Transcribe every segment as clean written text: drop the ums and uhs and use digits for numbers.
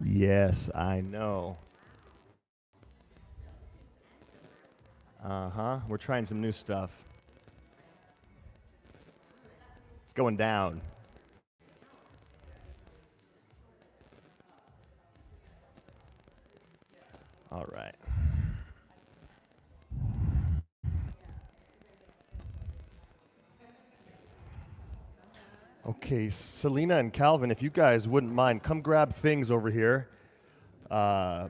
Yes, I know. Uh-huh. We're trying some new stuff. It's going down. All right. Okay, Selena and Calvin, if you guys wouldn't mind, come grab things over here.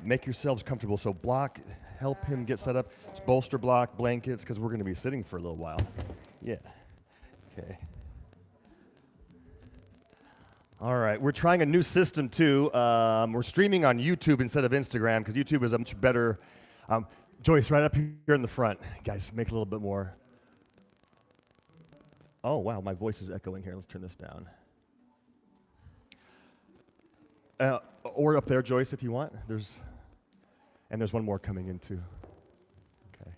Make yourselves comfortable. So block, help him get set up. It's bolster block, blankets, because we're going to be sitting for a little while. Yeah. Okay. All right. We're trying a new system too. We're streaming on YouTube instead of Instagram because YouTube is a much better. Joyce, right up here in the front. Guys, make it a little bit more. Oh, wow. My voice is echoing here. Let's turn this down. Or up there, Joyce, if you want. There's one more coming in too. Okay.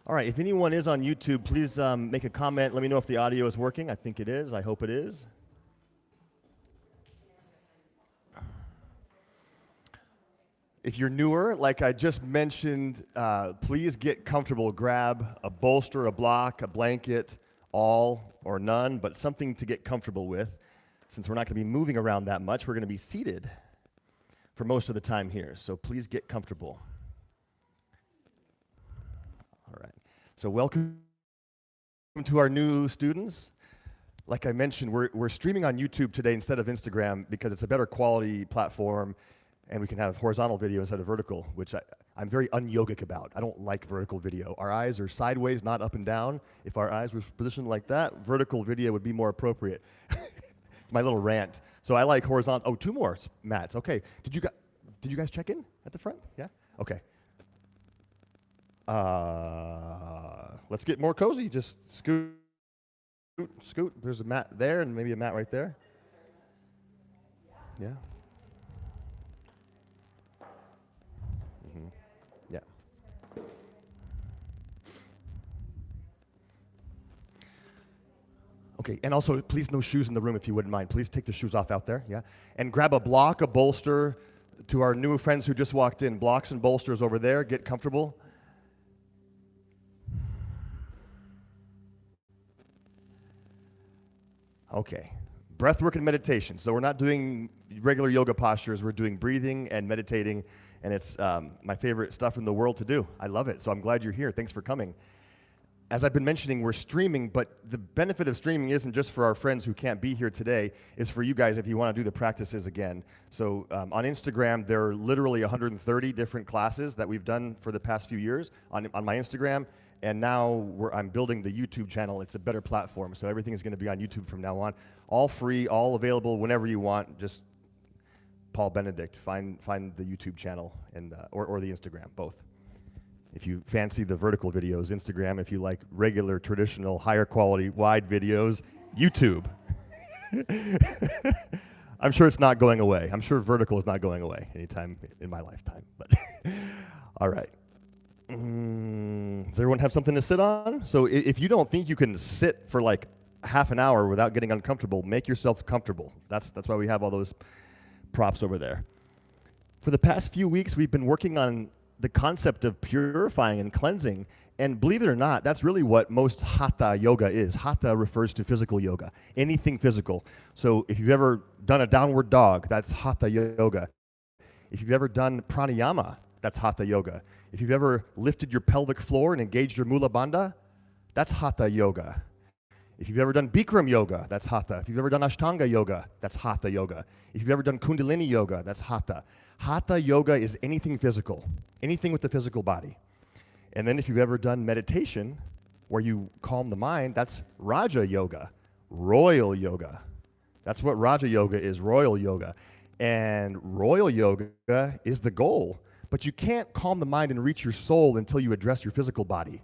All right. If anyone is on YouTube, please make a comment. Let me know if the audio is working. I think it is. I hope it is. If you're newer, like I just mentioned, please get comfortable. Grab a bolster, a block, a blanket, all or none, but something to get comfortable with. Since we're not going to be moving around that much, we're going to be seated for most of the time here. So please get comfortable. All right. So welcome to our new students. Like I mentioned, we're streaming on YouTube today instead of Instagram because it's a better quality platform and we can have horizontal video instead of vertical, which I'm very un-yogic about. I don't like vertical video. Our eyes are sideways, not up and down. If our eyes were positioned like that, vertical video would be more appropriate. My little rant. So I like horizontal. Oh, two more mats. Okay. Did you guys check in at the front? Yeah? Okay. Let's get more cozy. Just scoot. There's a mat there and maybe a mat right there. Yeah. Yeah. Okay, and also, please no shoes in the room if you wouldn't mind. Please take the shoes off out there, yeah? And grab a block, a bolster. To our new friends who just walked in, blocks and bolsters over there. Get comfortable. Okay, breathwork and meditation. So we're not doing regular yoga postures. We're doing breathing and meditating, and it's my favorite stuff in the world to do. I love it, so I'm glad you're here. Thanks for coming. As I've been mentioning, we're streaming, but the benefit of streaming isn't just for our friends who can't be here today. It's for you guys if you want to do the practices again. So on Instagram, there are literally 130 different classes that we've done for the past few years on my Instagram. And now I'm building the YouTube channel. It's a better platform, so everything is going to be on YouTube from now on. All free, all available whenever you want. Just Paul Benedict, find the YouTube channel and or the Instagram, both. If you fancy the vertical videos, Instagram. If you like regular, traditional, higher quality, wide videos, YouTube. I'm sure it's not going away. I'm sure vertical is not going away anytime in my lifetime. But all right. Does everyone have something to sit on? So if you don't think you can sit for like half an hour without getting uncomfortable, make yourself comfortable. That's why we have all those props over there. For the past few weeks, we've been working on the concept of purifying and cleansing. And believe it or not, that's really what most hatha yoga is. Hatha refers to physical yoga, anything physical. So if you've ever done a downward dog, that's hatha yoga. If you've ever done pranayama, that's hatha yoga. If you've ever lifted your pelvic floor and engaged your mula bandha, that's hatha yoga. If you've ever done Bikram yoga, that's hatha. If you've ever done Ashtanga yoga, that's hatha yoga. If you've ever done Kundalini yoga, that's hatha. Hatha yoga is anything physical, anything with the physical body. And then if you've ever done meditation, where you calm the mind, that's Raja yoga, royal yoga. That's what Raja yoga is, royal yoga. And royal yoga is the goal. But you can't calm the mind and reach your soul until you address your physical body.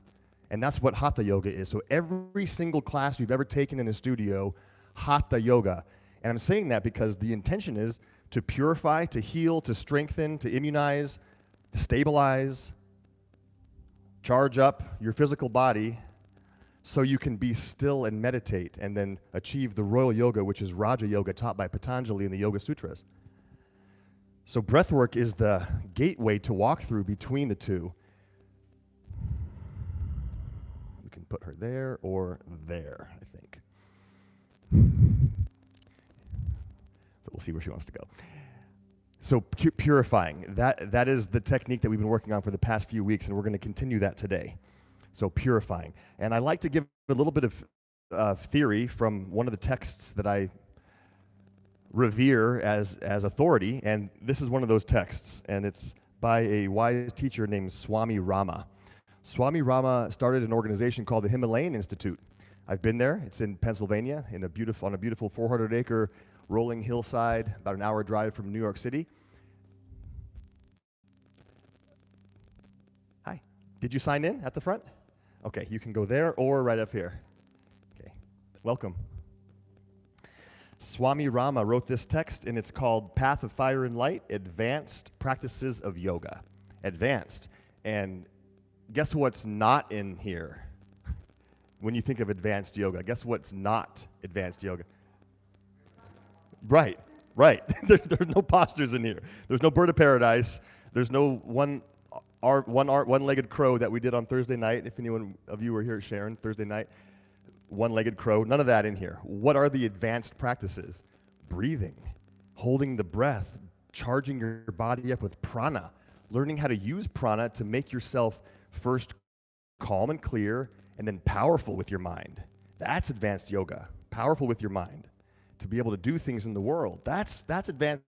And that's what hatha yoga is. So every single class you've ever taken in a studio, hatha yoga. And I'm saying that because the intention is to purify, to heal, to strengthen, to immunize, to stabilize, charge up your physical body so you can be still and meditate and then achieve the royal yoga, which is Raja Yoga taught by Patanjali in the Yoga Sutras. So breathwork is the gateway to walk through between the two. We can put her there or there, I think. So we'll see where she wants to go. So purifying, that is the technique that we've been working on for the past few weeks, and we're going to continue that today. So purifying. And I like to give a little bit of theory from one of the texts that I revere as authority, and this is one of those texts, and it's by a wise teacher named Swami Rama. Swami Rama started an organization called the Himalayan Institute. I've been there. It's in Pennsylvania, on a beautiful 400-acre rolling hillside, about an hour drive from New York City. Hi. Did you sign in at the front? Okay, you can go there or right up here. Okay, welcome. Swami Rama wrote this text, and it's called Path of Fire and Light, Advanced Practices of Yoga. Advanced. And guess what's not in here? When you think of advanced yoga, guess what's not advanced yoga? Right. There's no postures in here. There's no bird of paradise. There's no one-legged crow that we did on Thursday night. If anyone of you were here, Sharon, Thursday night, one-legged crow. None of that in here. What are the advanced practices? Breathing, holding the breath, charging your body up with prana, learning how to use prana to make yourself first calm and clear, and then powerful with your mind. That's advanced yoga. Powerful with your mind. To be able to do things in the world. That's advanced.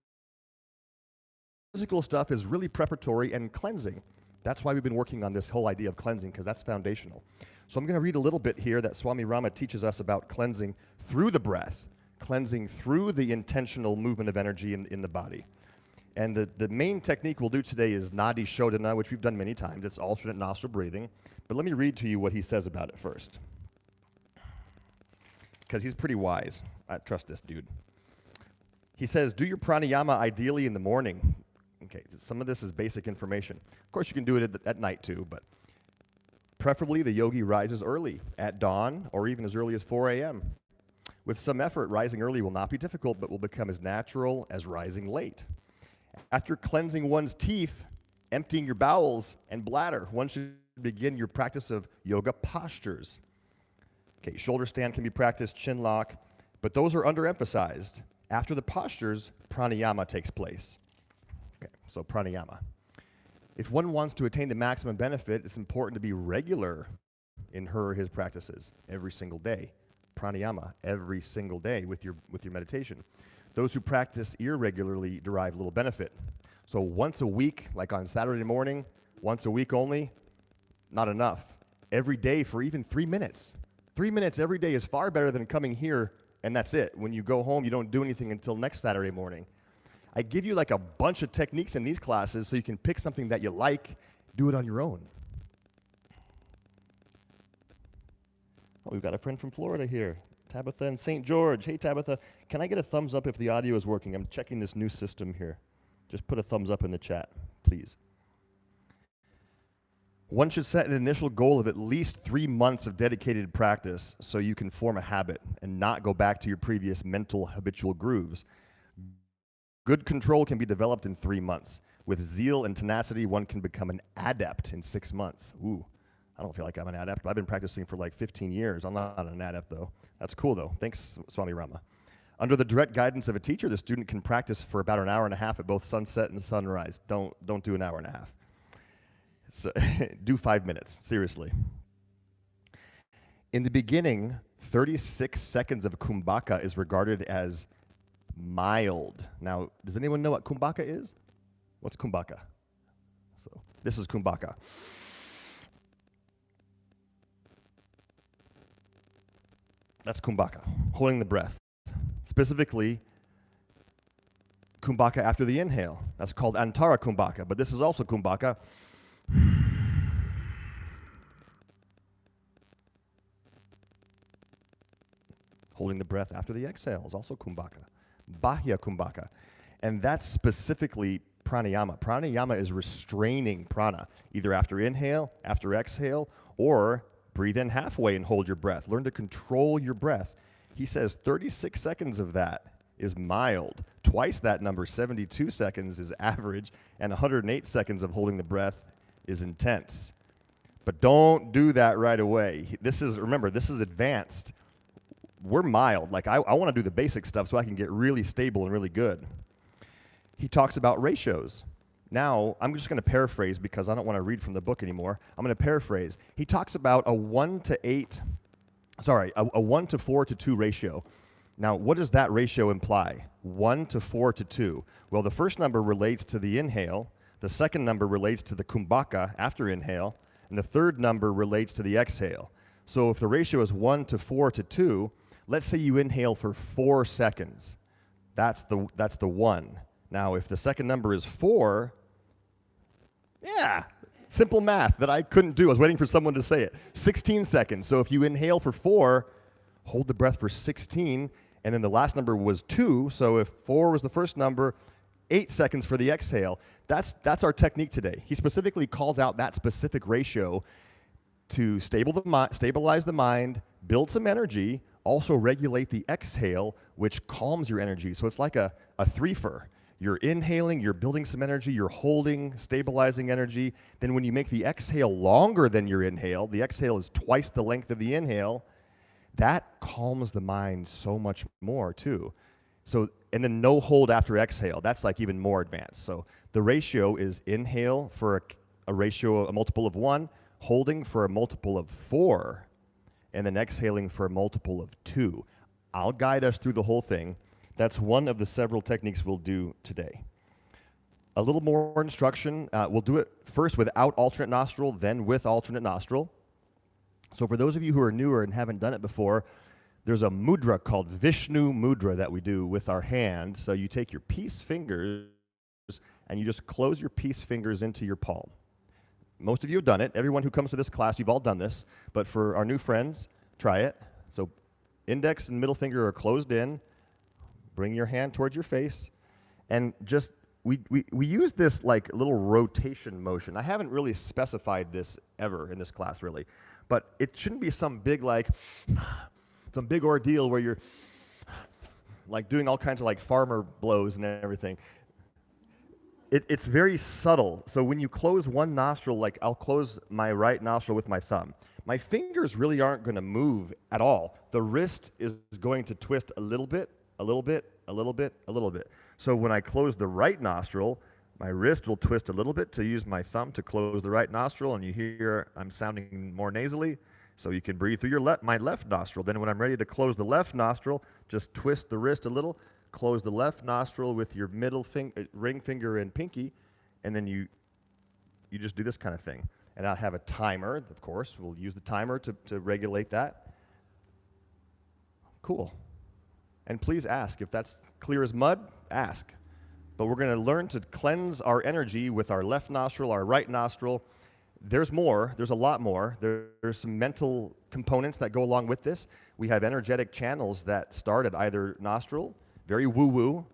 Physical stuff is really preparatory and cleansing. That's why we've been working on this whole idea of cleansing, because that's foundational. So I'm going to read a little bit here that Swami Rama teaches us about cleansing through the breath, cleansing through the intentional movement of energy in the body. And the main technique we'll do today is Nadi Shodhana, which we've done many times. It's alternate nostril breathing. But let me read to you what he says about it first, because he's pretty wise. I trust this dude. He says, do your pranayama ideally in the morning. Okay, some of this is basic information. Of course, you can do it at night too, but preferably the yogi rises early, at dawn, or even as early as 4 a.m. With some effort, rising early will not be difficult, but will become as natural as rising late. After cleansing one's teeth, emptying your bowels and bladder, one should begin your practice of yoga postures. Okay, shoulder stand can be practiced, chin lock, but those are underemphasized. After the postures, pranayama takes place. Okay, so pranayama. If one wants to attain the maximum benefit, it's important to be regular in her or his practices every single day. Pranayama every single day with your meditation. Those who practice irregularly derive little benefit. So once a week, like on Saturday morning, once a week only, not enough. Every day for even 3 minutes. 3 minutes every day is far better than coming here and that's it. When you go home, you don't do anything until next Saturday morning. I give you like a bunch of techniques in these classes so you can pick something that you like, do it on your own. Oh, we've got a friend from Florida here, Tabitha in St. George. Hey, Tabitha, can I get a thumbs up if the audio is working? I'm checking this new system here. Just put a thumbs up in the chat, please. One should set an initial goal of at least 3 months of dedicated practice so you can form a habit and not go back to your previous mental habitual grooves. Good control can be developed in 3 months. With zeal and tenacity, one can become an adept in 6 months. Ooh, I don't feel like I'm an adept. I've been practicing for like 15 years. I'm not an adept, though. That's cool, though. Thanks, Swami Rama. Under the direct guidance of a teacher, the student can practice for about an hour and a half at both sunset and sunrise. Don't do an hour and a half. So do 5 minutes, seriously. In the beginning, 36 seconds of kumbhaka is regarded as mild. Now, does anyone know what kumbhaka is? What's kumbhaka? So this is kumbhaka. That's kumbhaka, holding the breath. Specifically, kumbhaka after the inhale. That's called antara kumbhaka, but this is also kumbhaka. Holding the breath after the exhale is also kumbhaka. Bahya kumbhaka. And that's specifically pranayama. Pranayama is restraining prana, either after inhale, after exhale, or breathe in halfway and hold your breath. Learn to control your breath. He says 36 seconds of that is mild. Twice that number, 72 seconds, is average, and 108 seconds of holding the breath is intense. But don't do that right away. Remember, this is advanced. We're mild. Like, I want to do the basic stuff so I can get really stable and really good. He talks about ratios. Now, I'm just going to paraphrase because I don't want to read from the book anymore. I'm going to paraphrase. He talks about a 1 to 4 to 2 ratio. Now, what does that ratio imply? 1 to 4 to 2. Well, the first number relates to the inhale. The second number relates to the kumbhaka after inhale. And the third number relates to the exhale. So if the ratio is 1 to 4 to 2, let's say you inhale for 4 seconds. That's the 1. Now, if the second number is 4, simple math that I couldn't do. I was waiting for someone to say it. 16 seconds. So if you inhale for 4, hold the breath for 16, and then the last number was 2. So if 4 was the first number, 8 seconds for the exhale. That's our technique today. He specifically calls out that specific ratio to stabilize the mind, build some energy, also regulate the exhale, which calms your energy. So it's like a threefer. You're inhaling, you're building some energy, you're holding, stabilizing energy. Then when you make the exhale longer than your inhale, the exhale is twice the length of the inhale, that calms the mind so much more too. So, and then no hold after exhale. That's like even more advanced. So the ratio is inhale for a multiple of 1, holding for a multiple of 4, and then exhaling for a multiple of 2. I'll guide us through the whole thing. That's one of the several techniques we'll do today. A little more instruction. We'll do it first without alternate nostril, then with alternate nostril. So for those of you who are newer and haven't done it before, there's a mudra called Vishnu mudra that we do with our hand. So you take your peace fingers and you just close your peace fingers into your palm. Most of you have done it. Everyone who comes to this class, you've all done this. But for our new friends, try it. So index and middle finger are closed in. Bring your hand towards your face. And just, we use this like little rotation motion. I haven't really specified this ever in this class, really. But it shouldn't be some big ordeal where you're like doing all kinds of like farmer blows and everything. It's very subtle. So when you close one nostril, like I'll close my right nostril with my thumb, my fingers really aren't going to move at all. The wrist is going to twist a little bit, a little bit, a little bit, a little bit. So when I close the right nostril, my wrist will twist a little bit to use my thumb to close the right nostril, and you hear I'm sounding more nasally, so you can breathe through my left nostril. Then when I'm ready to close the left nostril, just twist the wrist a little, close the left nostril with your middle ring finger and pinky, and then you just do this kind of thing. And I'll have a timer, of course. We'll use the timer to regulate that. Cool. And please ask. If that's clear as mud, ask. But we're going to learn to cleanse our energy with our left nostril, our right nostril. There's more. There's a lot more. There's some mental components that go along with this. We have energetic channels that start at either nostril, very woo-woo.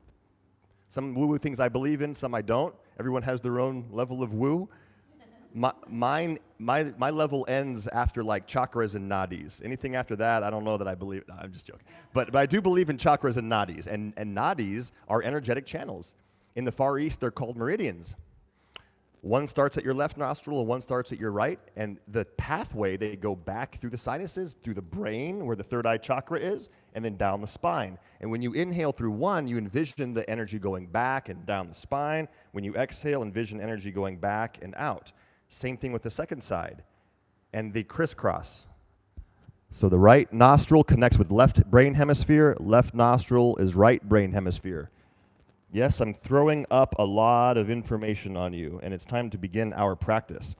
Some woo-woo things I believe in, some I don't. Everyone has their own level of woo. My level ends after like chakras and nadis. Anything after that, I don't know that I believe. No, I'm just joking. But I do believe in chakras and nadis. And nadis are energetic channels. In the Far East, they're called meridians. One starts at your left nostril and one starts at your right. And the pathway, they go back through the sinuses, through the brain, where the third eye chakra is, and then down the spine. And when you inhale through one, you envision the energy going back and down the spine. When you exhale, envision energy going back and out. Same thing with the second side. And they crisscross. So the right nostril connects with left brain hemisphere. Left nostril is right brain hemisphere. Yes, I'm throwing up a lot of information on you, and it's time to begin our practice.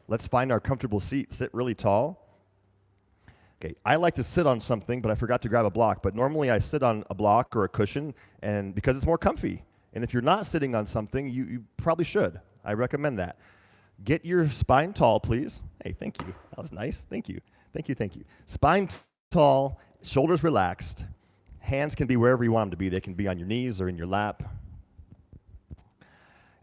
Let's find our comfortable seat. Sit really tall. Okay, I like to sit on something, but I forgot to grab a block. But normally I sit on a block or a cushion, and because it's more comfy. And if you're not sitting on something, you probably should. I recommend that. Get your spine tall, please. Hey, thank you. That was nice. Thank you. Thank you, thank you. Spine tall, shoulders relaxed. Hands can be wherever you want them to be. They can be on your knees or in your lap.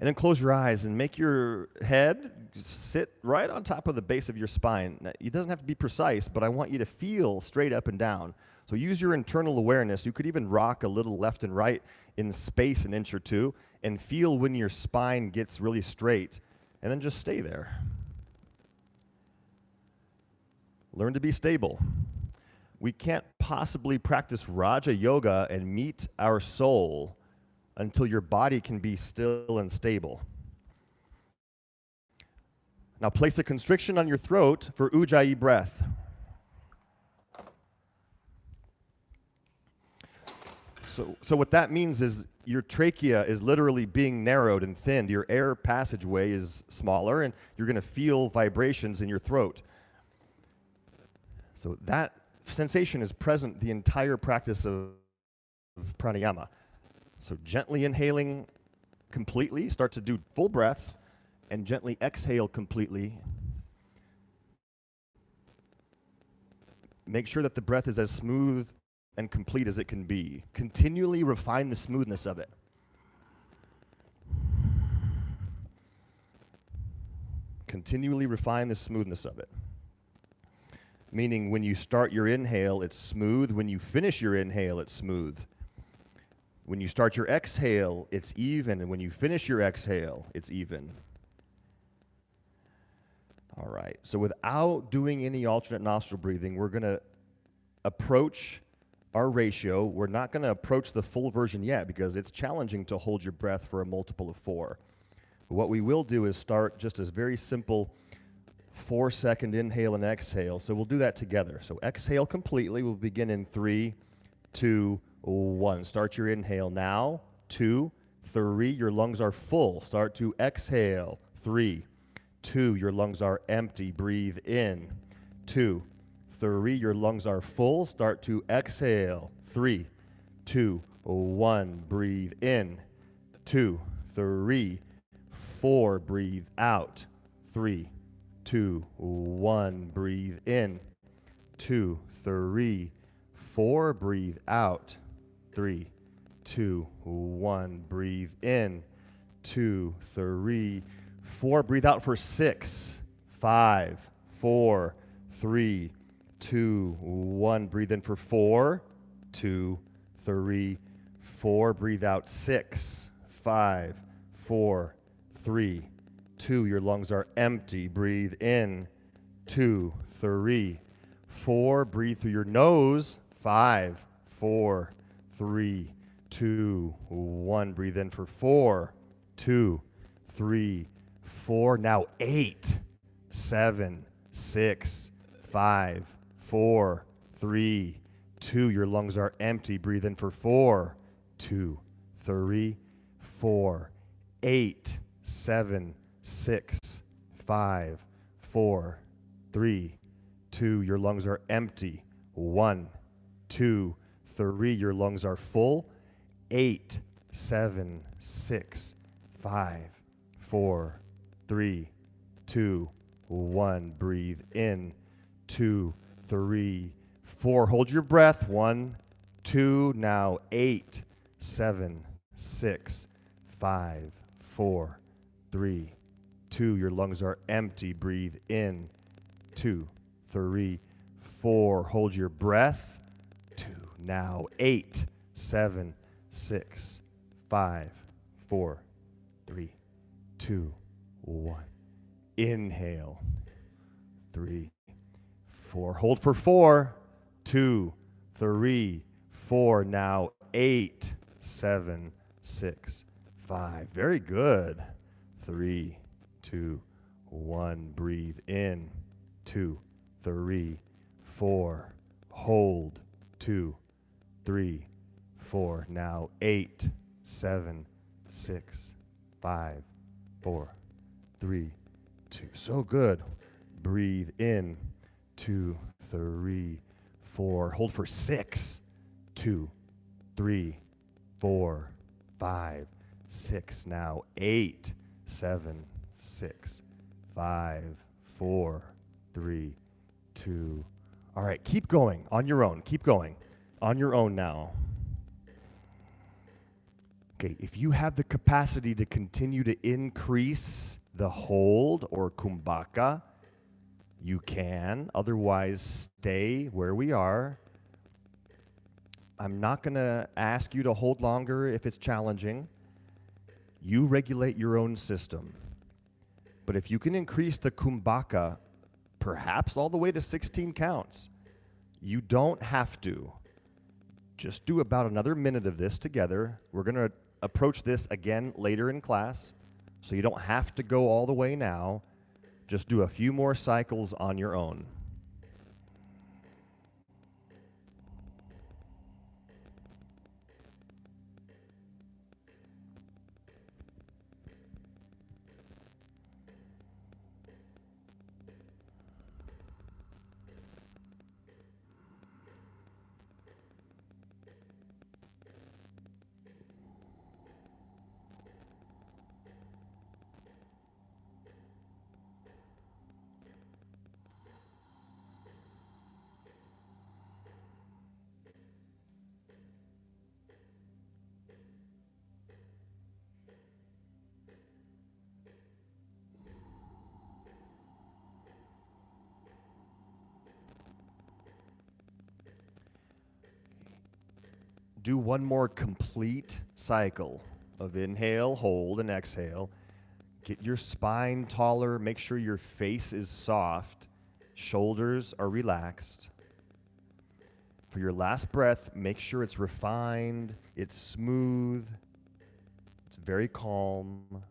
And then close your eyes and make your head sit right on top of the base of your spine. Now, it doesn't have to be precise, but I want you to feel straight up and down. So use your internal awareness. You could even rock a little left and right in space an inch or two and feel when your spine gets really straight, and then just stay there. Learn to be stable. We can't possibly practice Raja Yoga and meet our soul until your body can be still and stable. Now place a constriction on your throat for Ujjayi breath. So what that means is your trachea is literally being narrowed and thinned. Your air passageway is smaller, and you're going to feel vibrations in your throat. So that sensation is present the entire practice of pranayama. So gently inhaling completely, start to do full breaths, and gently exhale completely. Make sure that the breath is as smooth and complete as it can be. Continually refine the smoothness of it. Continually refine the smoothness of it. Meaning when you start your inhale, it's smooth. When you finish your inhale, it's smooth. When you start your exhale, it's even. And when you finish your exhale, it's even. All right. So without doing any alternate nostril breathing, we're going to approach our ratio. We're not going to approach the full version yet because it's challenging to hold your breath for a multiple of 4. But what we will do is start just as very simple 4-second inhale and exhale. So we'll do that together. So exhale completely. We'll begin in 3, 2, 1. Start your inhale now. 2, 3. Your lungs are full. Start to exhale. 3, 2. Your lungs are empty. Breathe in. 2, 3. Your lungs are full. Start to exhale. 3, 2, 1. Breathe in. 2, 3, 4. Breathe out. 3, 2, 1. Breathe in. 2, 3, 4. Breathe out. 3, 2, 1. Breathe in. 2, 3, 4. Breathe out for 6, 5, 4, 3, 2, 1. Breathe in for 4, 2, 3, 4. Breathe out 6, 5, 4, 3, 2. Your lungs are empty. Breathe in. 2, 3, 4. Breathe through your nose. 5, 4, 3, 2, 1. Breathe in for 4, 2, 3, 4. Now 8, 7, 6, 5, 4, 3, 2. Your lungs are empty. Breathe in for 4, 2, 3, 4, 8, 7, 6, 5, 4, 3, 2. Your lungs are empty. 1, 2, 3. Your lungs are full. 8, 7, 6, 5, 4, 3, 2, 1. Breathe in. 2, 3, 4. Hold your breath. 1, 2. Now 8, 7, 6, 5, 4, 3, 2. Your lungs are empty. Breathe in. 2, 3, 4. Hold your breath. 2. Now 8, 7, 6, 5, 4, 3, 2, 1. Inhale. 3, 4. Hold for 4, 2, 3, 4. Now 8, 7, 6, 5. Very good. 3, 2, 1. Breathe in. 2, 3, 4. Hold. 2, 3, 4. Now 8, 7, 6, 5, 4, 3, 2. So good. Breathe in. 2, 3, 4. Hold for 6, 2, 3, 4, 5, 6. Now 8, 7, 6, 5, 4, 3, 2. All right, keep going on your own. Keep going on your own now. Okay, if you have the capacity to continue to increase the hold or kumbhaka, you can. Otherwise, stay where we are. I'm not going to ask you to hold longer if it's challenging. You regulate your own system. But if you can increase the kumbhaka, perhaps all the way to 16 counts, you don't have to. Just do about another minute of this together. We're going to approach this again later in class, so you don't have to go all the way now. Just do a few more cycles on your own. Do one more complete cycle of inhale, hold, and exhale. Get your spine taller. Make sure your face is soft. Shoulders are relaxed. For your last breath, make sure it's refined, it's smooth, it's very calm.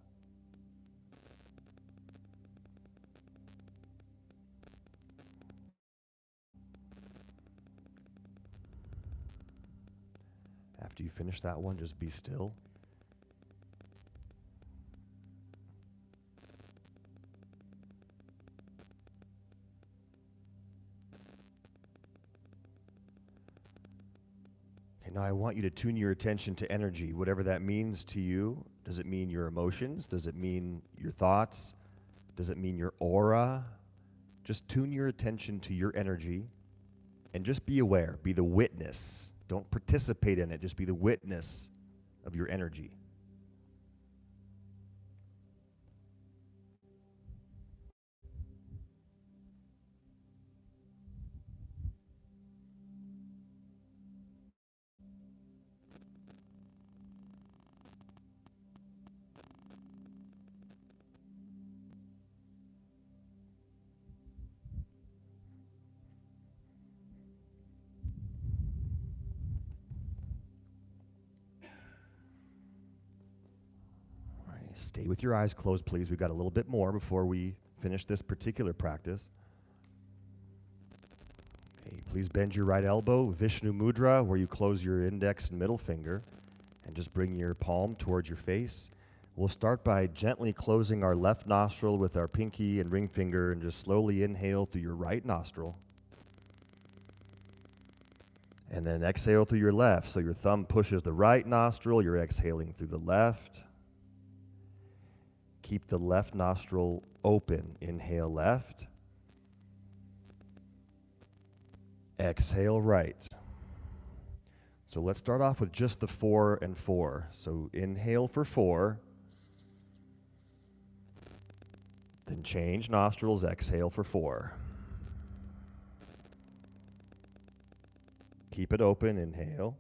After you finish that one, just be still. Okay, now I want you to tune your attention to energy, whatever that means to you. Does it mean your emotions? Does it mean your thoughts? Does it mean your aura? Just tune your attention to your energy and just be aware, be the witness. Don't participate in it, just be the witness of your energy. Stay with your eyes closed, please. We've got a little bit more before we finish this particular practice. Okay, please bend your right elbow, Vishnu Mudra, where you close your index and middle finger, and just bring your palm towards your face. We'll start by gently closing our left nostril with our pinky and ring finger and just slowly inhale through your right nostril. And then exhale through your left. So your thumb pushes the right nostril, you're exhaling through the left. Keep the left nostril open. Inhale left. Exhale right. So let's start off with just the 4 and 4. So inhale for 4. Then change nostrils, exhale for 4. Keep it open, inhale.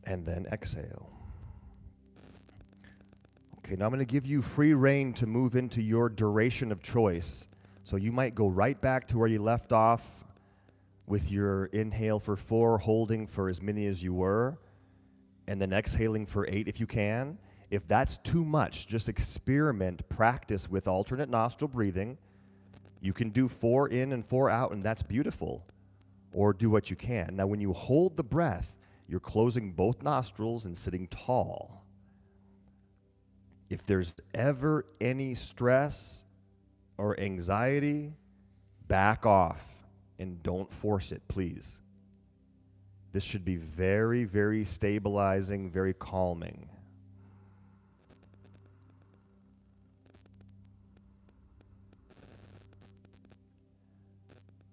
And then exhale. Okay, now I'm going to give you free rein to move into your duration of choice. So you might go right back to where you left off with your inhale for 4, holding for as many as you were, and then exhaling for 8 if you can. If that's too much, just experiment, practice with alternate nostril breathing. You can do 4 in and 4 out, and that's beautiful. Or do what you can. Now, when you hold the breath, you're closing both nostrils and sitting tall. If there's ever any stress or anxiety, back off and don't force it, please. This should be very, very stabilizing, very calming.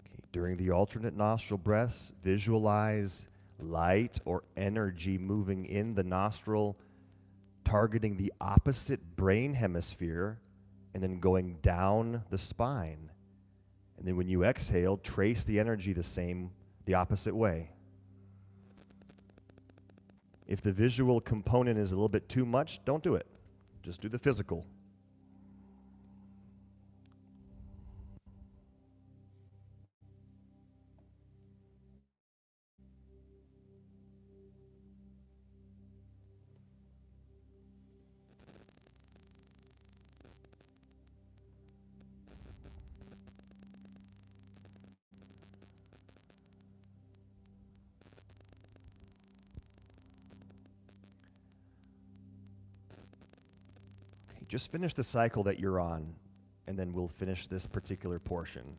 Okay, during the alternate nostril breaths, visualize light or energy moving in the nostril targeting the opposite brain hemisphere and then going down the spine. And then when you exhale, trace the energy the opposite way. If the visual component is a little bit too much, don't do it. Just do the physical. Just finish the cycle that you're on, and then we'll finish this particular portion.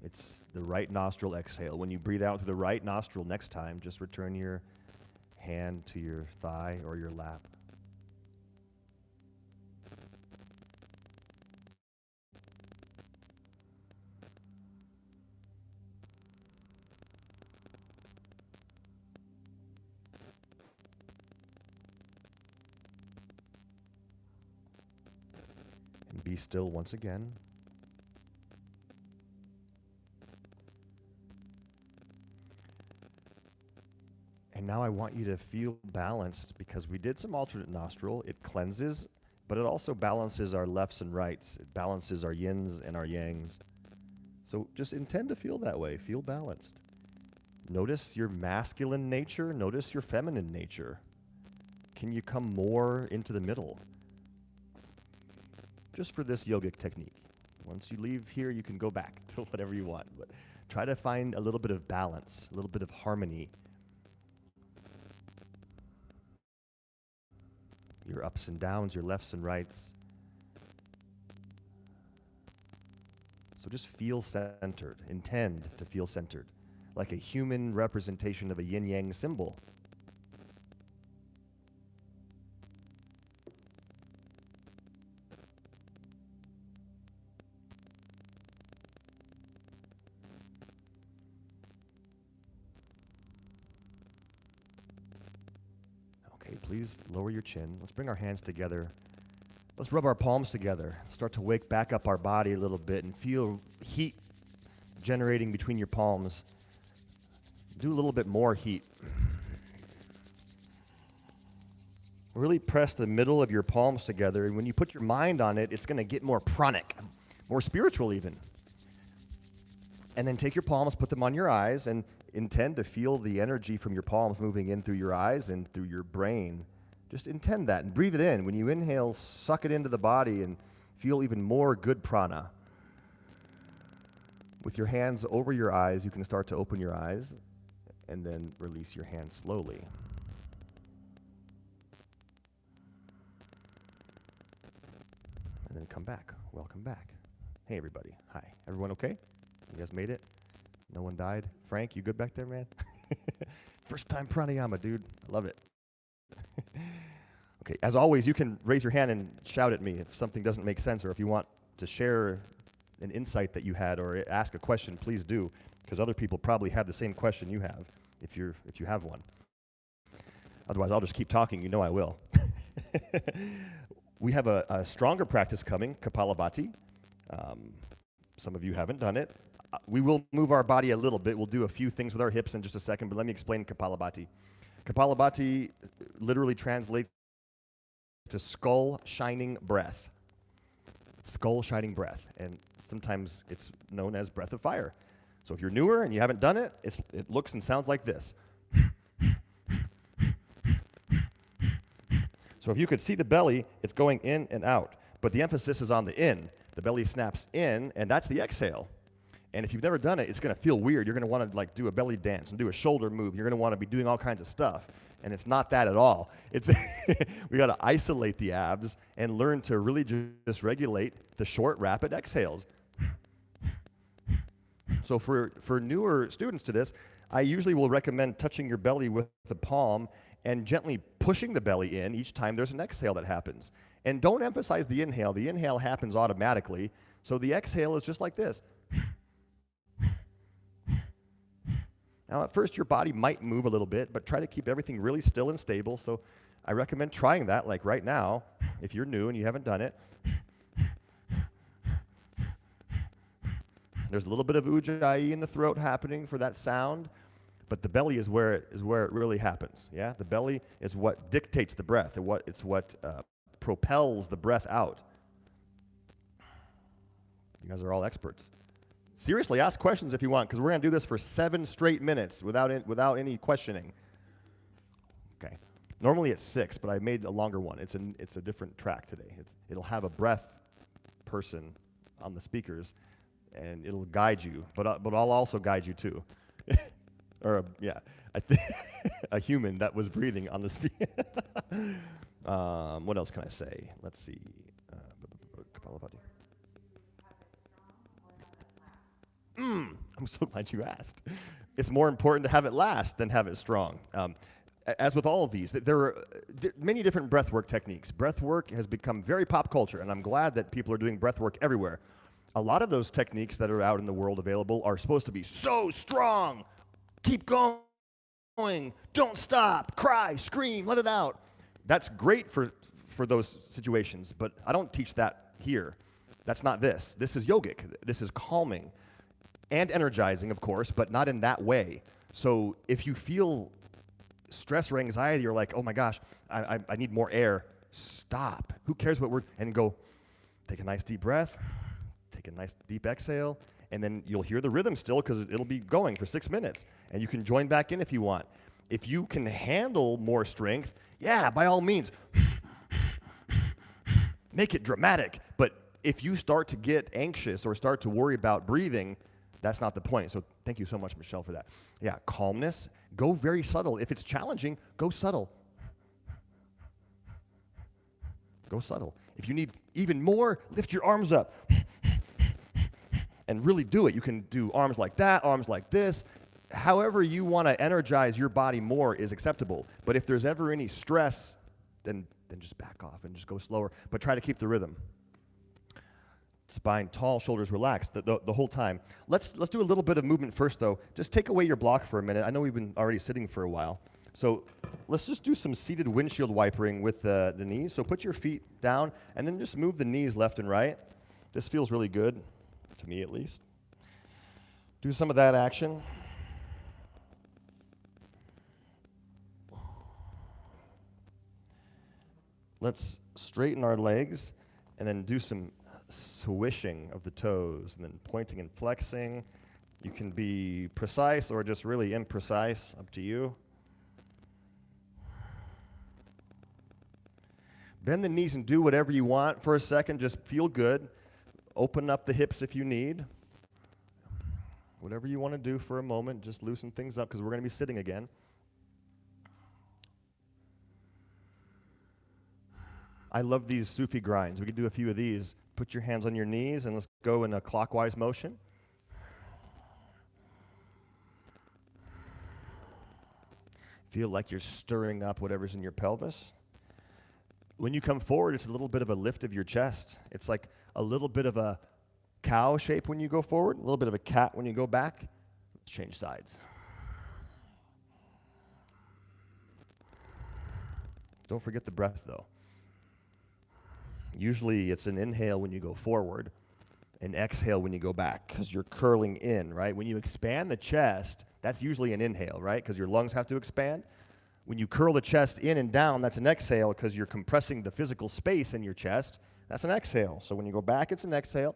It's the right nostril exhale. When you breathe out through the right nostril next time, just return your hand to your thigh or your lap. Be still once again. And now I want you to feel balanced, because we did some alternate nostril. It cleanses, but it also balances our lefts and rights. It balances our yins and our yangs. So just intend to feel that way. Feel balanced. Notice your masculine nature. Notice your feminine nature. Can you come more into the middle? Just for this yogic technique. Once you leave here, you can go back to whatever you want, but try to find a little bit of balance, a little bit of harmony. Your ups and downs, your lefts and rights. So just feel centered. Intend to feel centered, like a human representation of a yin-yang symbol. Please lower your chin. Let's bring our hands together. Let's rub our palms together. Start to wake back up our body a little bit and feel heat generating between your palms. Do a little bit more heat. Really press the middle of your palms together, and when you put your mind on it, it's going to get more pranic, more spiritual even. And then take your palms, put them on your eyes, and intend to feel the energy from your palms moving in through your eyes and through your brain. Just intend that and breathe it in. When you inhale, suck it into the body and feel even more good prana. With your hands over your eyes, you can start to open your eyes and then release your hands slowly. And then come back. Welcome back. Hey, everybody. Hi. Everyone okay? You guys made it? No one died? Frank, you good back there, man? First time pranayama, dude. I love it. Okay, as always, you can raise your hand and shout at me if something doesn't make sense, or if you want to share an insight that you had or ask a question, please do, because other people probably have the same question you have, if you have one. Otherwise, I'll just keep talking. You know I will. We have a stronger practice coming, Kapalabhati. Some of you haven't done it. We will move our body a little bit. We'll do a few things with our hips in just a second, but let me explain Kapalabhati. Kapalabhati literally translates to skull shining breath. Skull shining breath. And sometimes it's known as breath of fire. So if you're newer and you haven't done it, it looks and sounds like this. So if you could see the belly, it's going in and out. But the emphasis is on the in. The belly snaps in, and that's the exhale. And if you've never done it, it's going to feel weird. You're going to want to do a belly dance and do a shoulder move. You're going to want to be doing all kinds of stuff. And it's not that at all. It's we got to isolate the abs and learn to really just regulate the short, rapid exhales. So for newer students to this, I usually will recommend touching your belly with the palm and gently pushing the belly in each time there's an exhale that happens. And don't emphasize the inhale. The inhale happens automatically. So the exhale is just like this. Now, at first, your body might move a little bit, but try to keep everything really still and stable. So I recommend trying that, like right now, if you're new and you haven't done it. There's a little bit of ujjayi in the throat happening for that sound, but the belly is where it really happens. Yeah, the belly is what dictates the breath. It's what propels the breath out. You guys are all experts. Seriously, ask questions if you want, because we're going to do this for 7 straight minutes without any questioning. Okay. Normally it's 6, but I made a longer one. It's a different track today. It'll have a breath person on the speakers, and it'll guide you, but I'll also guide you too. Or a human that was breathing on the speaker. What else can I say? Let's see. Kapalabhati. I'm so glad you asked. It's more important to have it last than have it strong. As with all of these, there are many different breathwork techniques. Breathwork has become very pop culture, and I'm glad that people are doing breathwork everywhere. A lot of those techniques that are out in the world available are supposed to be so strong. Keep going. Don't stop. Cry, scream, let it out. That's great for those situations, but I don't teach that here. That's not this. This is yogic. This is calming and energizing, of course, but not in that way. So if you feel stress or anxiety, you're like, oh my gosh, I need more air. Stop. Who cares what and go, take a nice deep breath, take a nice deep exhale, and then you'll hear the rhythm still because it'll be going for 6 minutes, and you can join back in if you want. If you can handle more strength, yeah, by all means, make it dramatic. But if you start to get anxious or start to worry about breathing, that's not the point. So thank you so much, Michelle, for that. Yeah, calmness. Go very subtle. If it's challenging, go subtle. Go subtle. If you need even more, lift your arms up and really do it. You can do arms like that, arms like this. However you want to energize your body more is acceptable. But if there's ever any stress, then just back off and just go slower. But try to keep the rhythm. Spine tall, shoulders relaxed the whole time. Let's do a little bit of movement first, though. Just take away your block for a minute. I know we've been already sitting for a while. So let's just do some seated windshield wipering with the knees. So put your feet down, and then just move the knees left and right. This feels really good, to me at least. Do some of that action. Let's straighten our legs, and then do some swishing of the toes, and then pointing and flexing. You can be precise or just really imprecise, up to you. Bend the knees and do whatever you want for a second. Just feel good. Open up the hips if you need. Whatever you want to do for a moment, just loosen things up because we're going to be sitting again. I love these Sufi grinds. We could do a few of these. Put your hands on your knees and let's go in a clockwise motion. Feel like you're stirring up whatever's in your pelvis. When you come forward, it's a little bit of a lift of your chest. It's like a little bit of a cow shape when you go forward, a little bit of a cat when you go back. Let's change sides. Don't forget the breath, though. Usually it's an inhale when you go forward, an exhale when you go back, because you're curling in, right? When you expand the chest, that's usually an inhale, right? Because your lungs have to expand. When you curl the chest in and down, that's an exhale because you're compressing the physical space in your chest. That's an exhale. So when you go back, it's an exhale.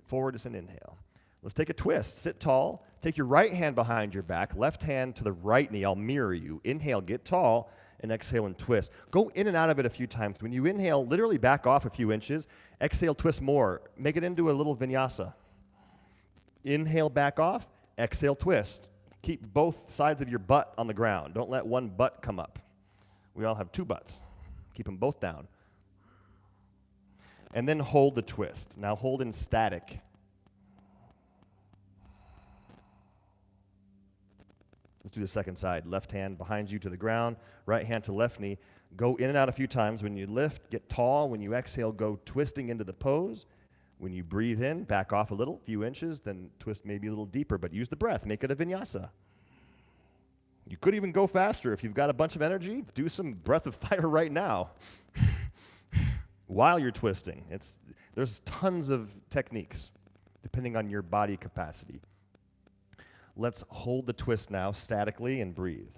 Forward, it's an inhale. Let's take a twist. Sit tall. Take your right hand behind your back, left hand to the right knee. I'll mirror you. Inhale, get tall, and exhale and twist. Go in and out of it a few times. When you inhale, literally back off a few inches. Exhale, twist more. Make it into a little vinyasa. Inhale, back off. Exhale, twist. Keep both sides of your butt on the ground. Don't let one butt come up. We all have 2 butts. Keep them both down. And then hold the twist. Now hold in static. Let's do the second side. Left hand behind you to the ground. Right hand to left knee. Go in and out a few times. When you lift, get tall. When you exhale, go twisting into the pose. When you breathe in, back off a little, few inches, then twist maybe a little deeper, but use the breath. Make it a vinyasa. You could even go faster. If you've got a bunch of energy, do some breath of fire right now while you're twisting. There's tons of techniques depending on your body capacity. Let's hold the twist now statically and breathe.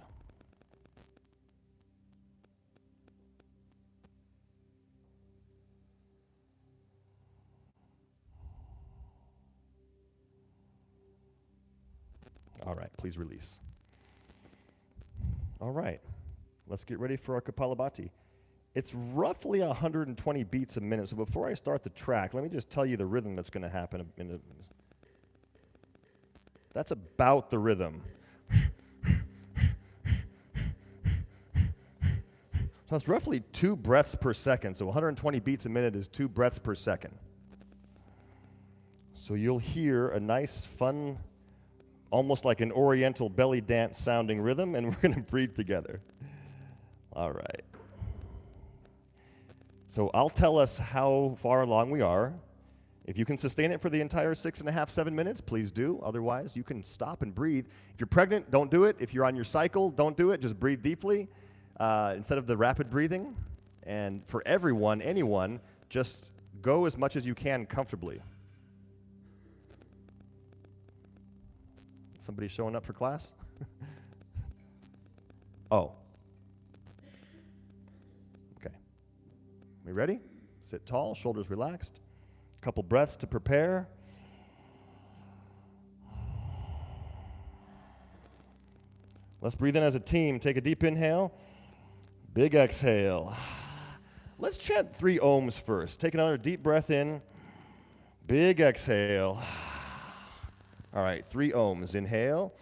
All right, please release. All right, let's get ready for our Kapalabhati. It's roughly 120 beats a minute, so before I start the track, let me just tell you the rhythm that's going to happen. That's about the rhythm. So it's roughly 2 breaths per second, so 120 beats a minute is 2 breaths per second. So you'll hear a nice, fun, almost like an oriental belly dance sounding rhythm, and we're going to breathe together. All right. So I'll tell us how far along we are. If you can sustain it for the entire 6.5, 7 minutes, please do. Otherwise, you can stop and breathe. If you're pregnant, don't do it. If you're on your cycle, don't do it. Just breathe deeply instead of the rapid breathing. And for everyone, anyone, just go as much as you can comfortably. Somebody showing up for class? Oh. Okay. We ready? Sit tall, shoulders relaxed. Couple breaths to prepare. Let's breathe in as a team. Take a deep inhale. Big exhale. Let's chant 3 ohms first. Take another deep breath in. Big exhale. All right, 3 ohms. Inhale.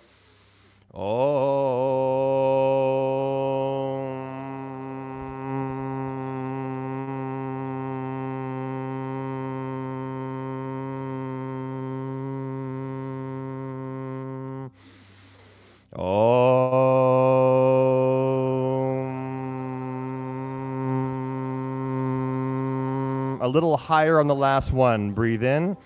A little higher on the last one. Breathe in.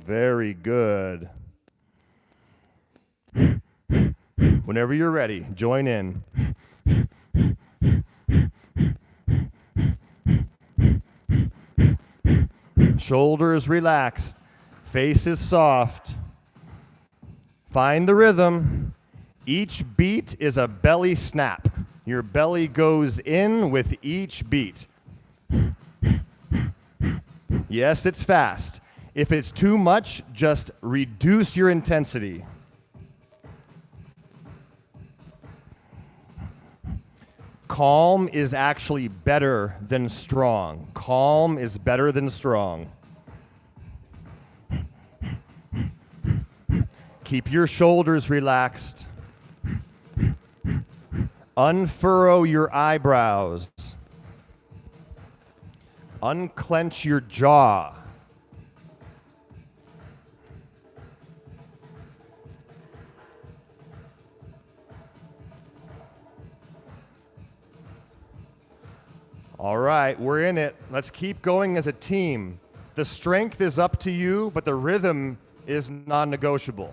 Very good. Whenever you're ready, join in. Shoulders relaxed. Face is soft. Find the rhythm. Each beat is a belly snap. Your belly goes in with each beat. Yes, it's fast. If it's too much, just reduce your intensity. Calm is actually better than strong. Calm is better than strong. Keep your shoulders relaxed. Unfurrow your eyebrows. Unclench your jaw. All right, we're in it. Let's keep going as a team. The strength is up to you, but the rhythm is non-negotiable.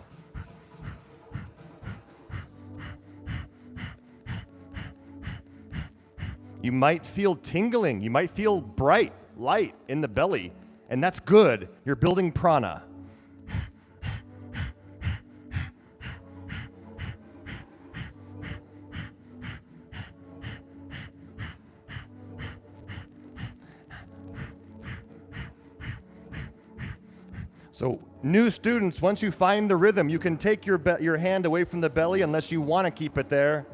You might feel tingling. You might feel bright, light in the belly, and that's good. You're building prana. So new students, once you find the rhythm, you can take your hand away from the belly unless you want to keep it there.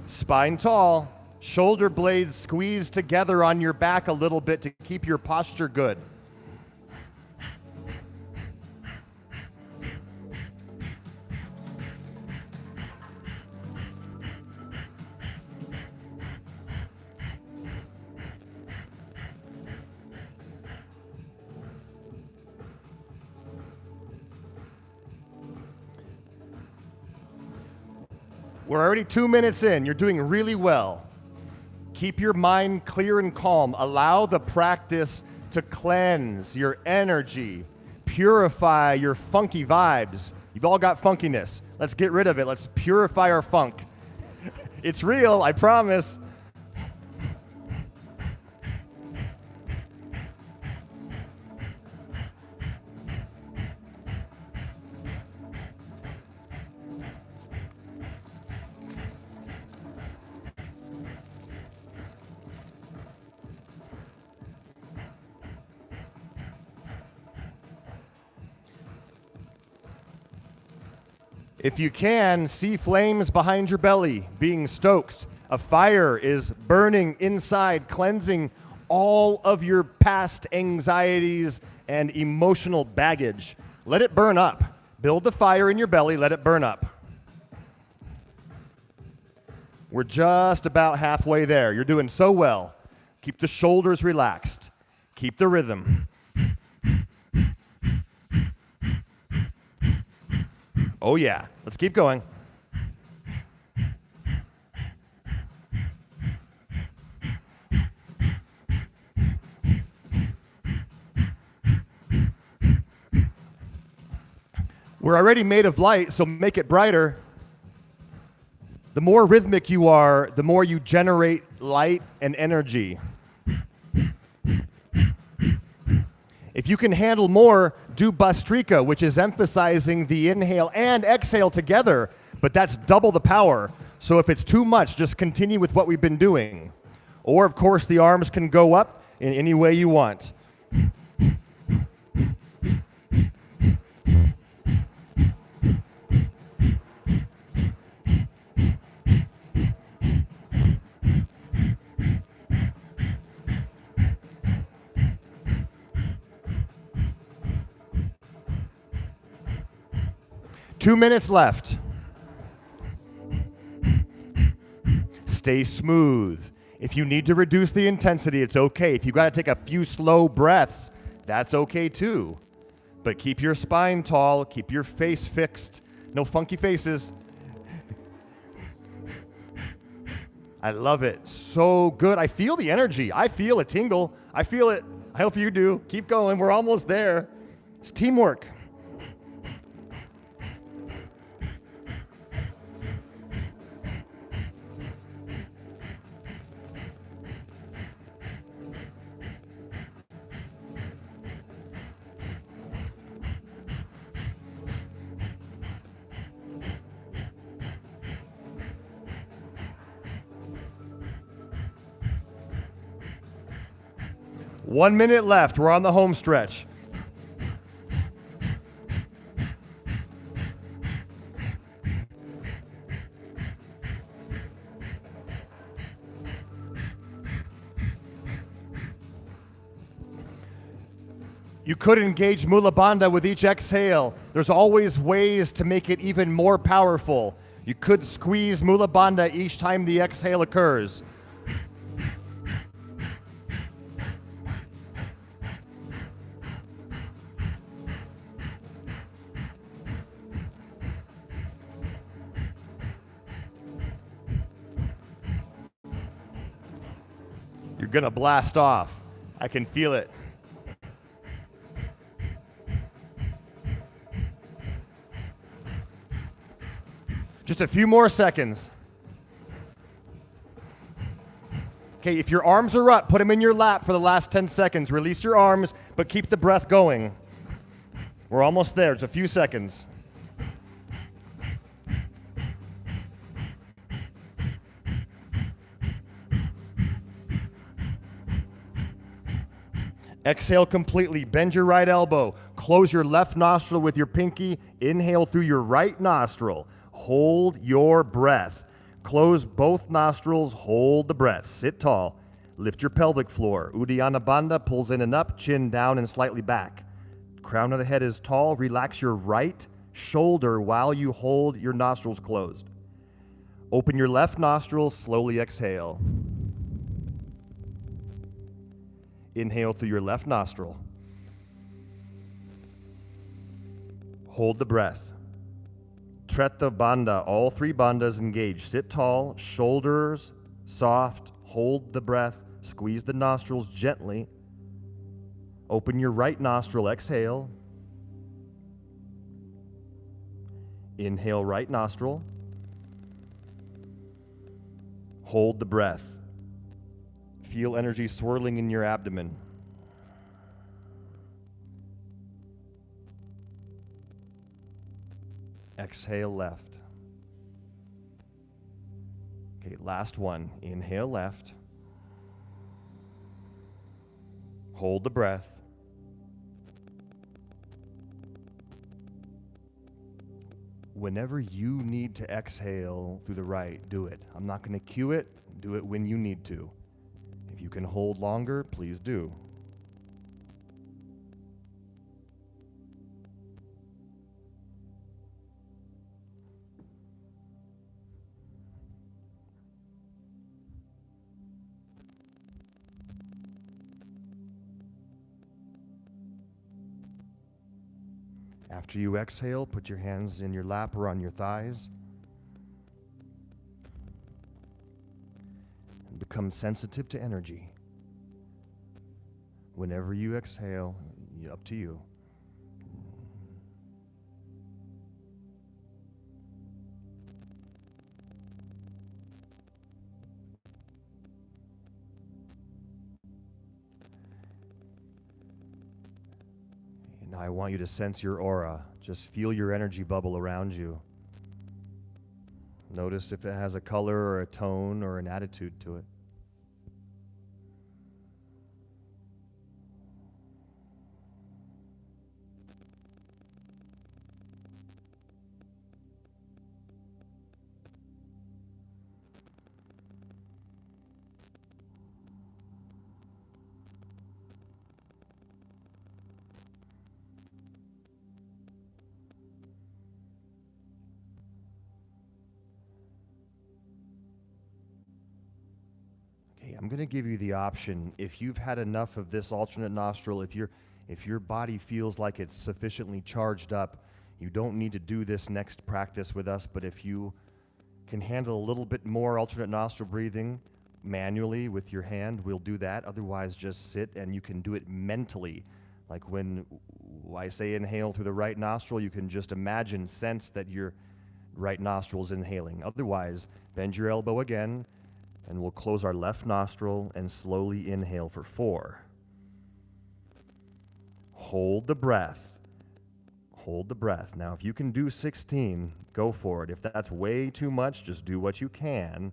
Spine tall, shoulder blades squeeze together on your back a little bit to keep your posture good. We're already 2 minutes in. You're doing really well. Keep your mind clear and calm. Allow the practice to cleanse your energy, purify your funky vibes. You've all got funkiness. Let's get rid of it. Let's purify our funk. It's real, I promise. If you can, see flames behind your belly being stoked. A fire is burning inside, cleansing all of your past anxieties and emotional baggage. Let it burn up. Build the fire in your belly, let it burn up. We're just about halfway there. You're doing so well. Keep the shoulders relaxed. Keep the rhythm. Oh yeah, let's keep going. We're already made of light, so make it brighter. The more rhythmic you are, the more you generate light and energy. If you can handle more, do Bastrika, which is emphasizing the inhale and exhale together, but that's double the power. So if it's too much, just continue with what we've been doing. Or, of course, the arms can go up in any way you want. 2 minutes left. Stay smooth. If you need to reduce the intensity, it's okay. If you got to take a few slow breaths, that's okay too. But keep your spine tall, keep your face fixed. No funky faces. I love it. So good. I feel the energy. I feel a tingle. I feel it. I hope you do. Keep going. We're almost there. It's teamwork. One minute left. We're on the home stretch. You could engage Mula Bandha with each exhale. There's always ways to make it even more powerful. You could squeeze Mula Bandha each time the exhale occurs. You're gonna blast off. I can feel it. Just a few more seconds. Okay, if your arms are up, put them in your lap for the last 10 seconds. Release your arms, but keep the breath going. We're almost there. It's a few seconds. Exhale completely. Bend your right elbow. Close your left nostril with your pinky. Inhale through your right nostril. Hold your breath. Close both nostrils. Hold the breath. Sit tall. Lift your pelvic floor. Uddiyana Bandha pulls in and up, chin down and slightly back. Crown of the head is tall. Relax your right shoulder while you hold your nostrils closed. Open your left nostril. Slowly exhale. Inhale through your left nostril. Hold the breath. Uttretha Bandha, all three bandhas engaged. Sit tall, shoulders soft, hold the breath, squeeze the nostrils gently. Open your right nostril, exhale. Inhale right nostril. Hold the breath. Feel energy swirling in your abdomen. Exhale left. Okay, last one. Inhale left. Hold the breath. Whenever you need to exhale through the right, do it. I'm not going to cue it. Do it when you need to. If you can hold longer, please do. After you exhale, put your hands in your lap or on your thighs. And become sensitive to energy. Whenever you exhale, up to you. Now I want you to sense your aura. Just feel your energy bubble around you. Notice if it has a color or a tone or an attitude to it. I'm going to give you the option. If you've had enough of this alternate nostril, if your body feels like it's sufficiently charged up, you don't need to do this next practice with us. But if you can handle a little bit more alternate nostril breathing manually with your hand, we'll do that. Otherwise, just sit, and you can do it mentally. Like when I say inhale through the right nostril, you can just imagine, sense that your right nostril's inhaling. Otherwise, bend your elbow again. And we'll close our left nostril and slowly inhale for 4. Hold the breath. Hold the breath. Now, if you can do 16, go for it. If that's way too much, just do what you can.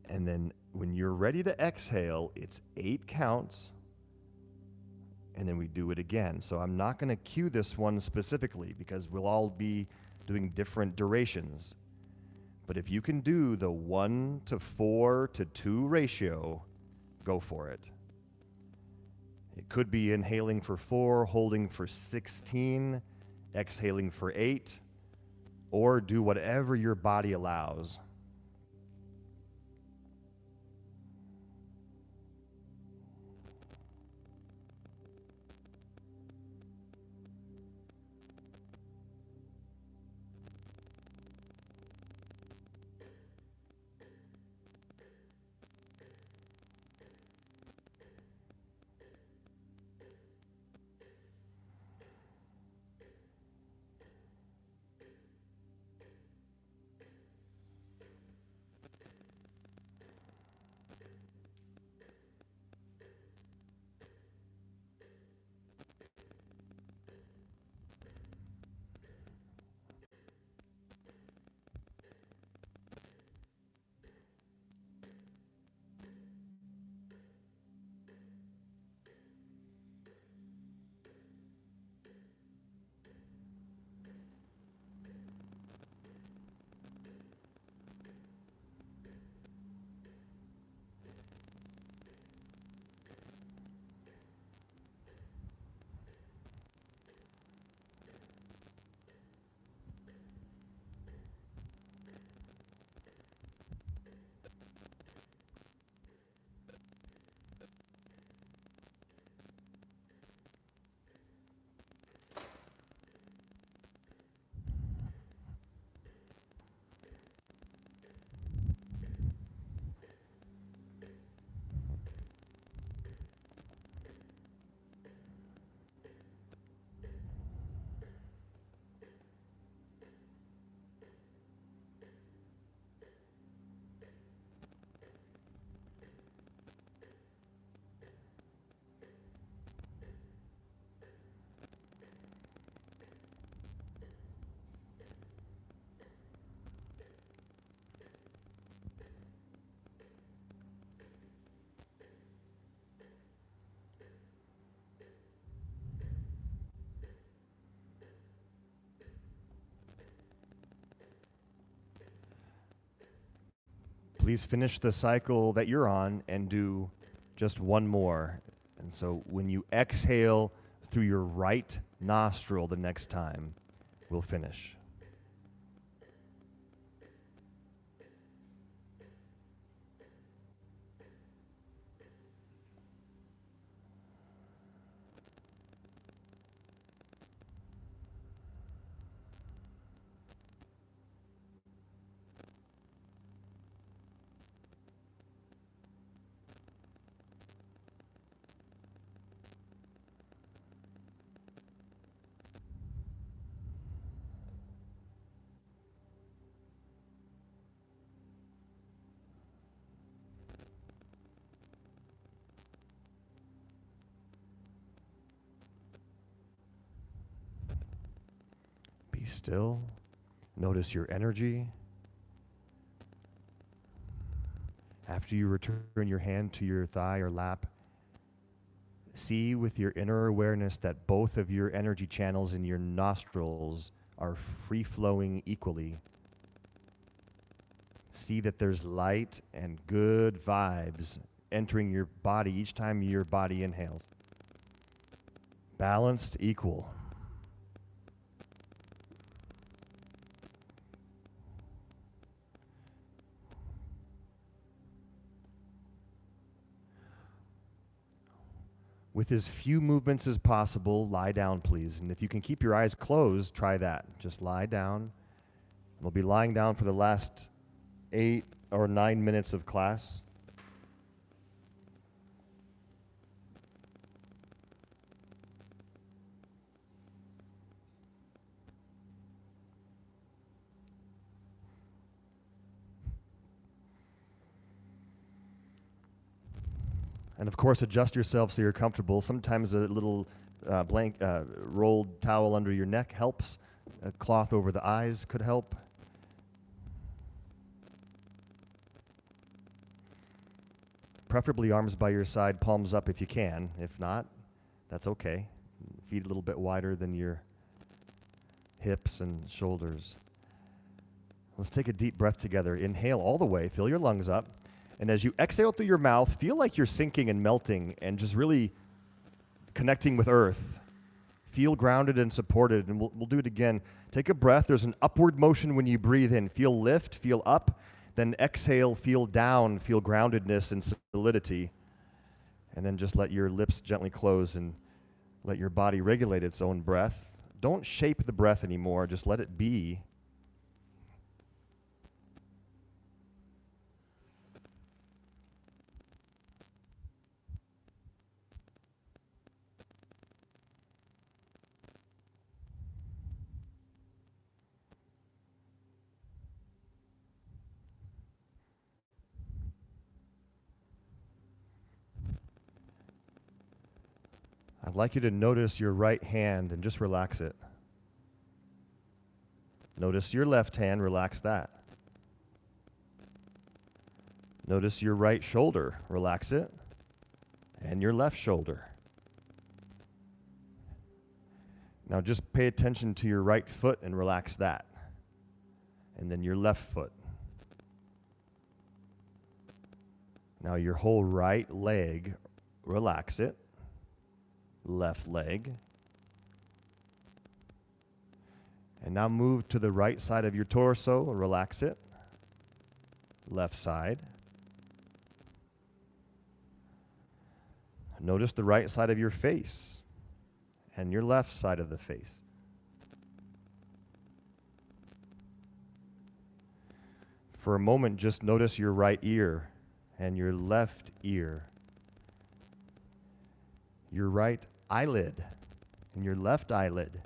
And then when you're ready to exhale, it's 8 counts. And then we do it again. So I'm not going to cue this one specifically because we'll all be doing different durations. But if you can do the 1 to 4 to 2 ratio, go for it. It could be inhaling for 4, holding for 16, exhaling for 8, or do whatever your body allows. please finish the cycle that you're on and do just one more. And so when you exhale through your right nostril the next time, we'll finish. Be still. Notice your energy. After you return your hand to your thigh or lap, see with your inner awareness that both of your energy channels in your nostrils are free-flowing equally. See that there's light and good vibes entering your body each time your body inhales. Balanced, equal. With as few movements as possible, lie down, please. And if you can keep your eyes closed, try that. Just lie down. We'll be lying down for the last 8 or 9 minutes of class. And of course, adjust yourself so you're comfortable. Sometimes a little rolled towel under your neck helps. A cloth over the eyes could help. Preferably arms by your side, palms up if you can. If not, that's okay. Feet a little bit wider than your hips and shoulders. Let's take a deep breath together. Inhale all the way, fill your lungs up. And as you exhale through your mouth, feel like you're sinking and melting and just really connecting with earth. Feel grounded and supported. And we'll do it again. Take a breath. There's an upward motion when you breathe in. Feel lift, feel up. Then exhale, feel down, feel groundedness and solidity. And then just let your lips gently close and let your body regulate its own breath. Don't shape the breath anymore. Just let it be. I'd like you to notice your right hand and just relax it. Notice your left hand, relax that. Notice your right shoulder, relax it. And your left shoulder. Now just pay attention to your right foot and relax that. And then your left foot. Now your whole right leg, relax it. Left leg. And now move to the right side of your torso, relax it. Left side. Notice the right side of your face and your left side of the face. For a moment, just notice your right ear and your left ear. Your right eyelid and your left eyelid.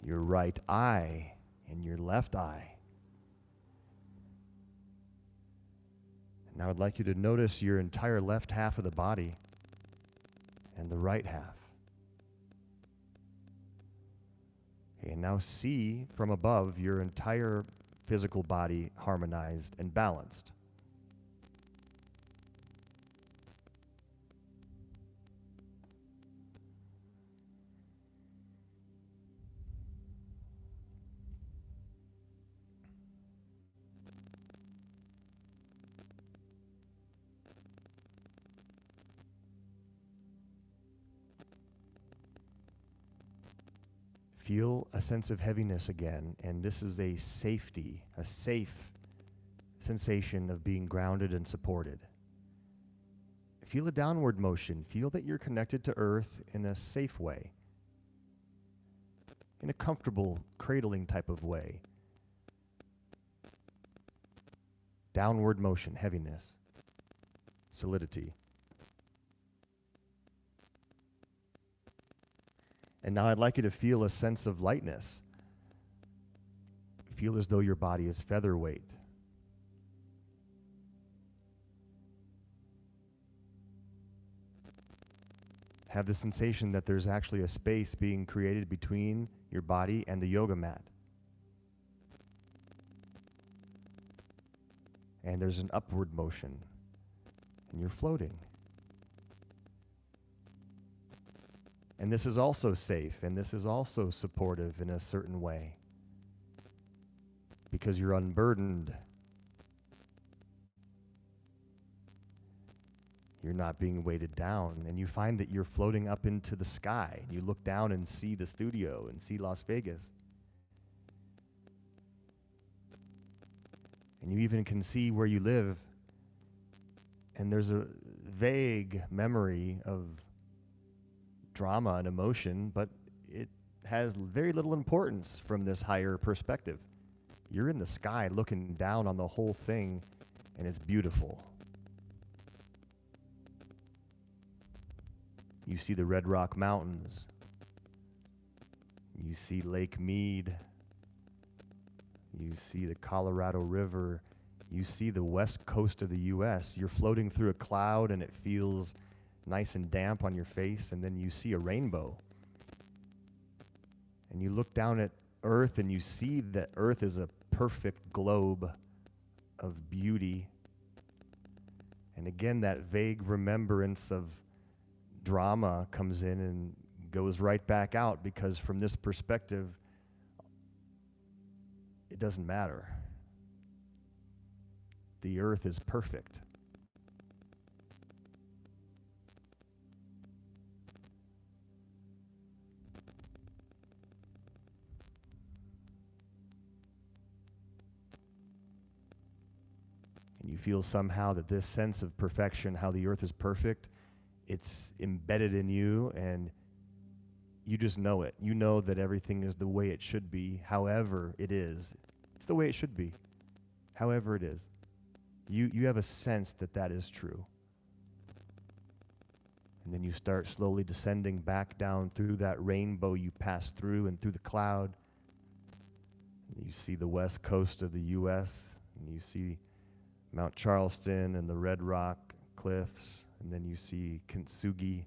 Your right eye and your left eye. Now I'd like you to notice your entire left half of the body and the right half. Okay, and now see from above your entire physical body harmonized and balanced. Feel a sense of heaviness again, and this is a safety, a safe sensation of being grounded and supported. Feel a downward motion. Feel that you're connected to earth in a safe way, in a comfortable, cradling type of way. Downward motion, heaviness, solidity. And now I'd like you to feel a sense of lightness. Feel as though your body is featherweight. Have the sensation that there's actually a space being created between your body and the yoga mat. And there's an upward motion, and you're floating. And this is also safe, and this is also supportive in a certain way, because you're unburdened. You're not being weighted down, and you find that you're floating up into the sky. You look down and see the studio and see Las Vegas. And you even can see where you live, and there's a vague memory of drama and emotion, but it has very little importance from this higher perspective. You're in the sky looking down on the whole thing, and it's beautiful. You see the Red Rock Mountains. You see Lake Mead. You see the Colorado River. You see the west coast of the U.S. You're floating through a cloud, and it feels nice and damp on your face, and then you see a rainbow. And you look down at Earth, and you see that Earth is a perfect globe of beauty. And again, that vague remembrance of drama comes in and goes right back out, because from this perspective, it doesn't matter. The Earth is perfect. And you feel somehow that this sense of perfection, how the Earth is perfect, it's embedded in you, and you just know it. You know that everything is the way it should be, however it is. It's the way it should be, however it is. You have a sense that that is true. And then you start slowly descending back down through that rainbow you passed through and through the cloud. You see the west coast of the U.S., and you see Mount Charleston and the Red Rock cliffs, and then you see Kintsugi,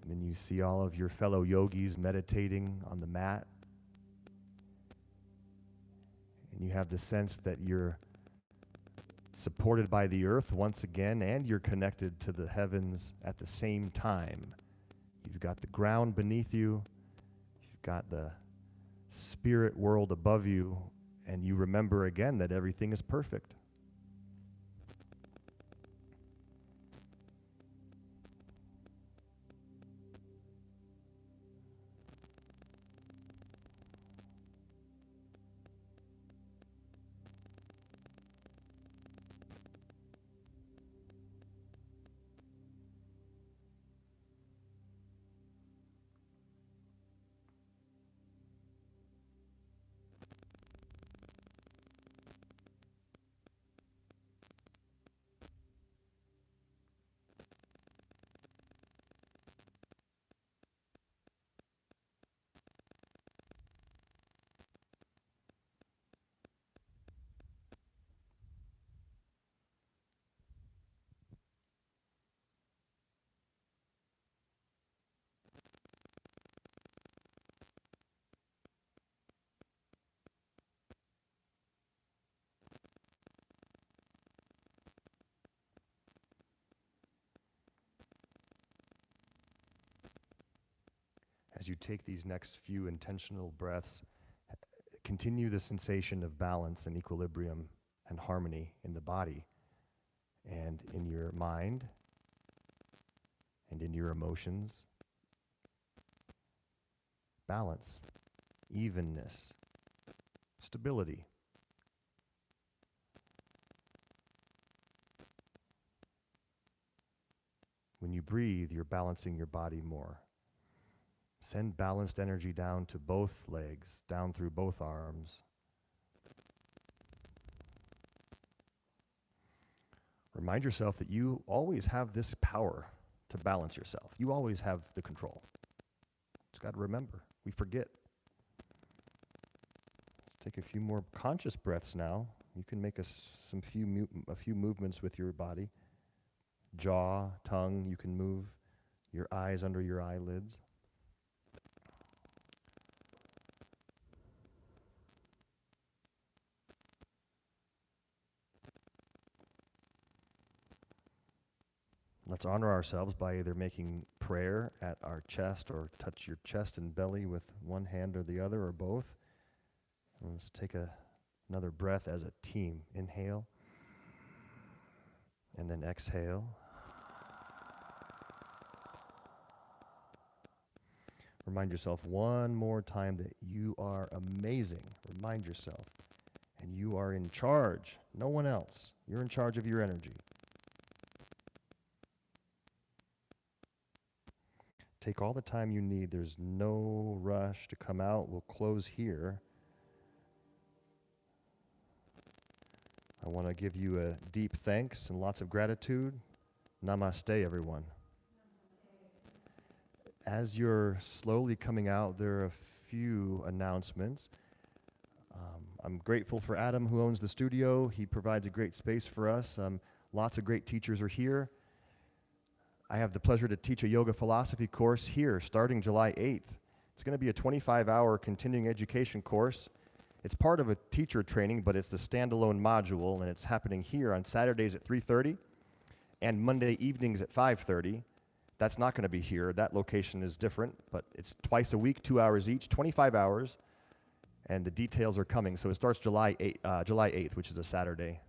and then you see all of your fellow yogis meditating on the mat. And you have the sense that you're supported by the earth once again, and you're connected to the heavens at the same time. You've got the ground beneath you, you've got the spirit world above you, and you remember again that everything is perfect. As you take these next few intentional breaths, continue the sensation of balance and equilibrium and harmony in the body and in your mind and in your emotions. balance, evenness, stability. When you breathe, you're balancing your body more. Send balanced energy down to both legs, down through both arms. Remind yourself that you always have this power to balance yourself. You always have the control. Just got to remember. We forget. Let's take a few more conscious breaths now. You can make a few movements with your body. Jaw, tongue, you can move your eyes under your eyelids. Let's honor ourselves by either making prayer at our chest or touch your chest and belly with one hand or the other or both. And let's take another breath as a team. Inhale and then exhale. Remind yourself one more time that you are amazing. Remind yourself. And you are in charge. No one else. You're in charge of your energy. Take all the time you need. There's no rush to come out. We'll close here. I want to give you a deep thanks and lots of gratitude. Namaste, everyone. As you're slowly coming out, there are a few announcements. I'm grateful for Adam, who owns the studio. He provides a great space for us. Lots of great teachers are here. I have the pleasure to teach a yoga philosophy course here starting July 8th. It's going to be a 25-hour continuing education course. It's part of a teacher training, but it's the standalone module, and it's happening here on Saturdays at 3:30 and Monday evenings at 5:30. That's not going to be here. That location is different, but it's twice a week, 2 hours each, 25 hours, and the details are coming. So it starts July 8th, which is a Saturday.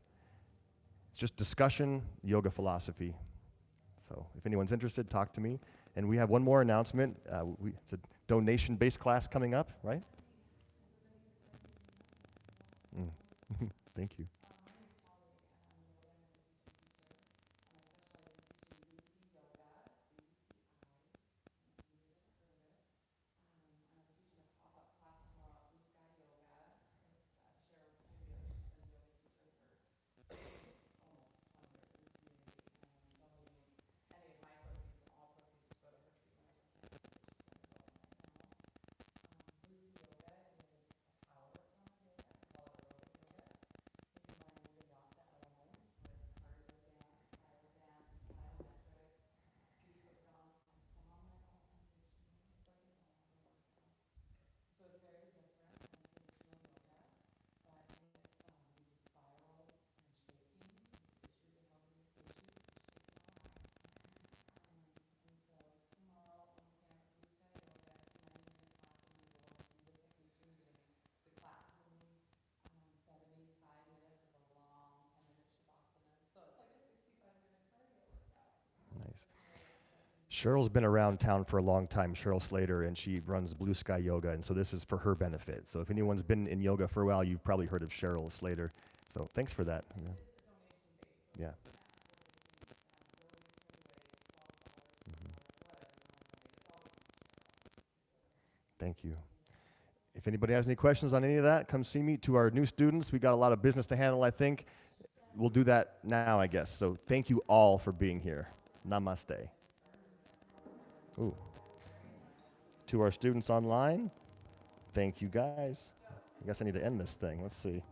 It's just discussion, yoga philosophy. So if anyone's interested, talk to me. And we have one more announcement. It's a donation-based class coming up, right? Thank you. Nice. Cheryl's been around town for a long time, Cheryl Slater, and she runs Blue Sky Yoga, and so this is for her benefit. So if anyone's been in yoga for a while, you've probably heard of Cheryl Slater. So thanks for that. Yeah. Thank you. If anybody has any questions on any of that, come see me. To our new students, we got a lot of business to handle, I think. We'll do that now, I guess. So thank you all for being here. Namaste. Ooh. To our students online, thank you guys. I guess I need to end this thing. Let's see.